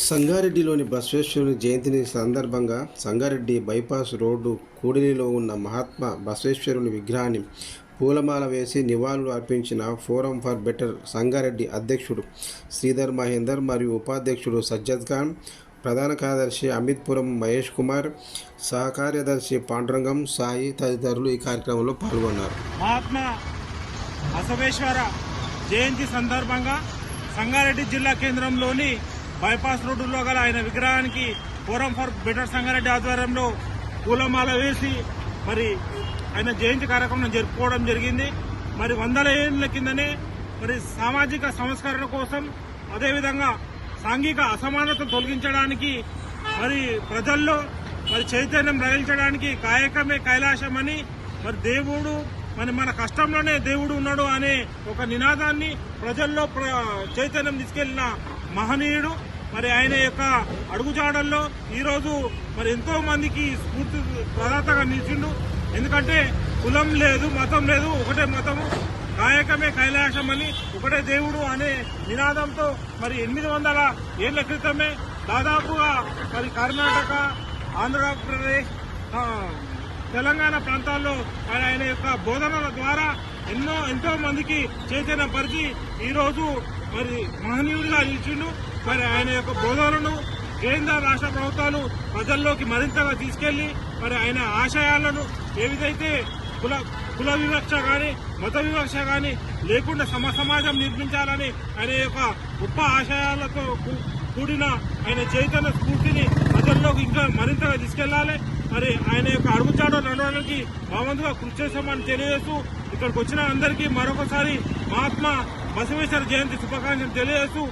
సంగారెడ్డిలోని బసవేశ్వరుని జయంతిని సందర్భంగా Sangareddy bypass road కూడలిలో ఉన్న మహాత్మా బసవేశ్వరుని విగ్రహాన్ని పూలమాల వేసి నివాళులు అర్పించిన ఫోరం ఫర్ బెటర్ సంగారెడ్డి అధ్యక్షుడు శ్రీధర్ మహేందర్ మరియు ఉపాధ్యక్షుడు సజ్జద్ ఖాన్, ప్రధాన కార్యదర్శి అమిత్పురం మహేష్ కుమార్, సహకార్యదర్శి పాండురంగం సాయి తదితరులు ఈ కార్యక్రమంలో పాల్గొన్నారు. మహాత్మా బసవేశ్వర జయంతి సందర్భంగా సంగారెడ్డి జిల్లా కేంద్రంలోని బైపాస్ రోడ్డులో గల ఆయన విగ్రహానికి ఫోరం ఫర్ బెటర్ సంగారెడ్డి ఆధ్వర్యంలో పూలమాల వేసి మరి ఆయన జయంతి కార్యక్రమం జరుపుకోవడం జరిగింది. మరి 100 ఏళ్ల కిందనే మరి సామాజిక సంస్కరణ కోసం, అదేవిధంగా సాంఘిక అసమానతను తొలగించడానికి, మరి ప్రజల్లో మరి చైతన్యం రగిల్చడానికి కాయకమే కైలాసమని, మరి దేవుడు మన కష్టంలోనే దేవుడు ఉన్నాడు అనే ఒక నినాదాన్ని ప్రజల్లో చైతన్యం తీసుకెళ్లిన మహనీయుడు. మరి ఆయన యొక్క అడుగుజాడల్లో ఈరోజు మరి ఎంతో మందికి స్ఫూర్తి ప్రదాతగా నిలిచిండు. ఎందుకంటే కులం లేదు, మతం లేదు, ఒకటే మతము, కాయకమే కైలాసం అని, ఒకటే దేవుడు అనే నినాదంతో మరి 800 ఏళ్ల క్రితమే దాదాపుగా మరి కర్ణాటక, ఆంధ్రప్రదేశ్, తెలంగాణ ప్రాంతాల్లో మరి ఆయన యొక్క బోధనల ద్వారా ఎంతో మందికి చైతన్యపరిచి ఈరోజు మరి మహనీయుడిగా నిలిచిండు. మరి ఆయన యొక్క బోధనలను కేంద్ర రాష్ట్ర ప్రభుత్వాలు ప్రజల్లోకి మరింతగా తీసుకెళ్లి మరి ఆయన ఆశయాలను ఏవిధైతే కుల వివక్ష కానీ మత వివక్ష కానీ లేకుండా సమాజం నిర్మించాలని ఆయన యొక్క గొప్ప ఆశయాలతో కూడిన ఆయన చైతన్య స్ఫూర్తిని ప్రజల్లోకి ఇంకా మరింతగా తీసుకెళ్లాలి. మరి ఆయన యొక్క అడుగుచాడో నడవడానికి బావంతుగా కృషి చేశామని తెలియజేస్తూ ఇక్కడికి వచ్చిన అందరికీ మరొకసారి మహాత్మా బసవేశ్వర జయంతి శుభాకాంక్షలు తెలియజేస్తూ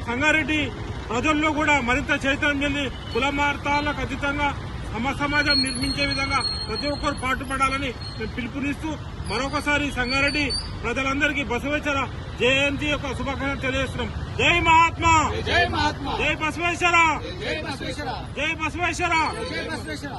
సంగారెడ్డి ప్రజల్లో కూడా మరింత చైతన్యం చెంది కులమార్తాలకు అతీతంగా సమాజం నిర్మించే విధంగా ప్రతి ఒక్కరు పాటుపడాలని మేము పిలుపునిస్తూ మరొకసారి సంగారెడ్డి ప్రజలందరికీ బసవేశ్వర జయంతి యొక్క శుభాకాంక్షలు తెలియజేస్తున్నాం. జై మహాత్మా, జై బసవేశ్వర, జై బసవేశ్వర.